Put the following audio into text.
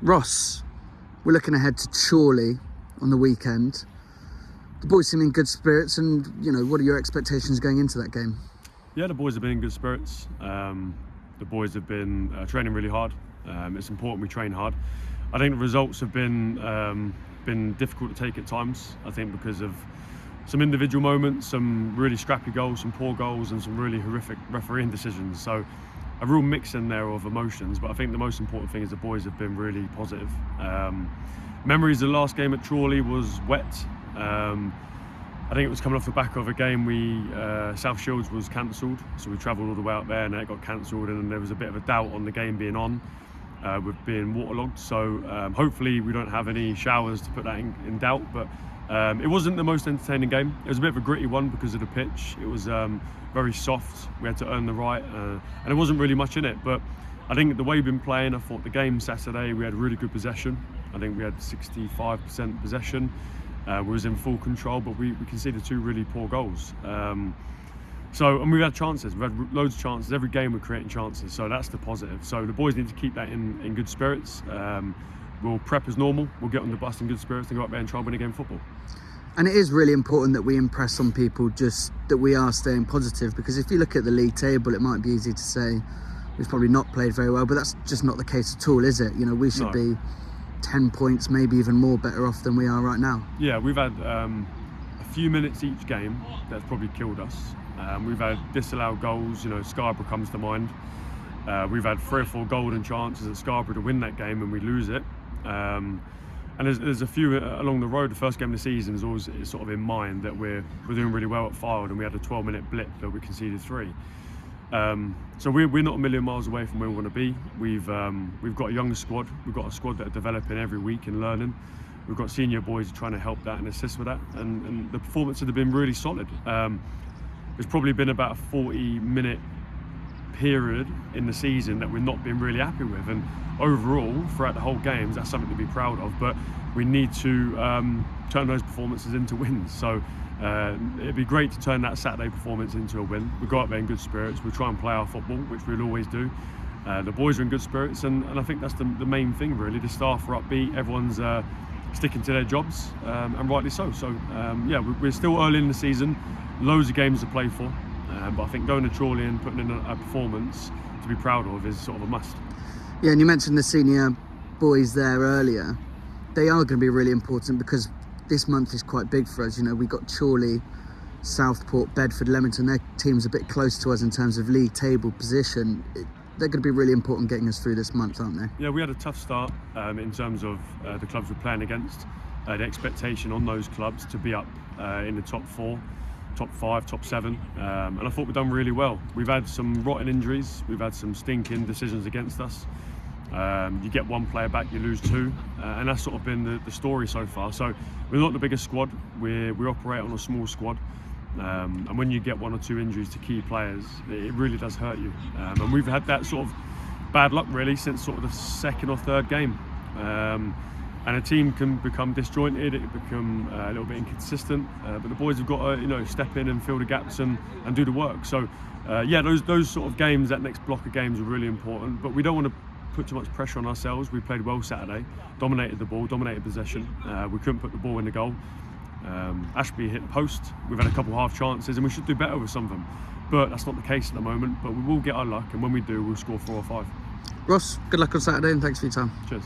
Ross, we're looking ahead to Chorley on the weekend. The boys seem in good spirits, and what are your expectations going into that game? Yeah, the boys have been in good spirits. The boys have been training really hard. It's important we train hard. I think the results have been difficult to take at times. I think because of some individual moments, some really scrappy goals, some poor goals, and some really horrific refereeing decisions. So a real mix in there of emotions. But I think the most important thing is the boys have been really positive. Memories of the last game at Chorley was wet. I think it was coming off the back of a game South Shields was cancelled, so we travelled all the way out there and it got cancelled, and there was a bit of a doubt on the game being on, with being waterlogged. So hopefully we don't have any showers to put that in doubt. But it wasn't the most entertaining game. It was a bit of a gritty one because of the pitch. It was very soft. We had to earn the right, and there wasn't really much in it. But I think the way we've been playing, I thought the game Saturday we had really good possession. I think we had 65% possession. We was in full control, but we conceded 2 really poor goals. And we've had chances. We've had loads of chances. Every game we're creating chances, so that's the positive. So the boys need to keep that in good spirits. We'll prep as normal. We'll get on the bus in good spirits and go out there and try and win a game of football. And it is really important that we impress on people, just that we are staying positive, because if you look at the league table, it might be easy to say we've probably not played very well, but that's just not the case at all, is it? We should be 10 points, maybe even more better off than we are right now. Yeah, we've had a few minutes each game that's probably killed us. We've had disallowed goals. Scarborough comes to mind. We've had 3 or 4 golden chances at Scarborough to win that game and we lose it. And there's a few along the road. The first game of the season is always sort of in mind that we're doing really well at Fylde, and we had a 12-minute blip that we conceded 3. So we're not a million miles away from where we want to be. We've got a young squad. We've got a squad that are developing every week and learning. We've got senior boys trying to help that and assist with that, and the performances have been really solid. There's probably been about a 40-minute period in the season that we've not been really happy with, and overall throughout the whole games that's something to be proud of, but we need to turn those performances into wins. So it'd be great to turn that Saturday performance into a win. We go out there in good spirits, we try and play our football, which we'll always do. The boys are in good spirits, and I think that's the main thing really. The staff are upbeat, everyone's sticking to their jobs, and rightly so. So yeah, we're still early in the season, loads of games to play for, but I think going to Chorley and putting in a performance to be proud of is sort of a must. Yeah, and you mentioned the senior boys there earlier. They are going to be really important because this month is quite big for us. We've got Chorley, Southport, Bedford, Leamington. Their teams a bit close to us in terms of league table position. They're going to be really important getting us through this month, aren't they? Yeah, we had a tough start in terms of the clubs we're playing against. The expectation on those clubs to be up in the top 4, top 5, top 7, and I thought we've done really well. We've had some rotten injuries, we've had some stinking decisions against us. You get 1 player back, you lose 2, and that's sort of been the story so far. So we're not the biggest squad, we operate on a small squad, and when you get 1 or 2 injuries to key players, it really does hurt you. And we've had that sort of bad luck really since sort of the 2nd or 3rd game. And a team can become disjointed, it can become a little bit inconsistent, but the boys have got to step in and fill the gaps and do the work. So yeah, those sort of games, that next block of games are really important, but we don't want to put too much pressure on ourselves. We played well Saturday, dominated the ball, dominated possession. We couldn't put the ball in the goal. Ashby hit the post. We've had a couple half chances and we should do better with some of them, but that's not the case at the moment. But we will get our luck, and when we do, we'll score 4 or 5. Ross, good luck on Saturday and thanks for your time. Cheers.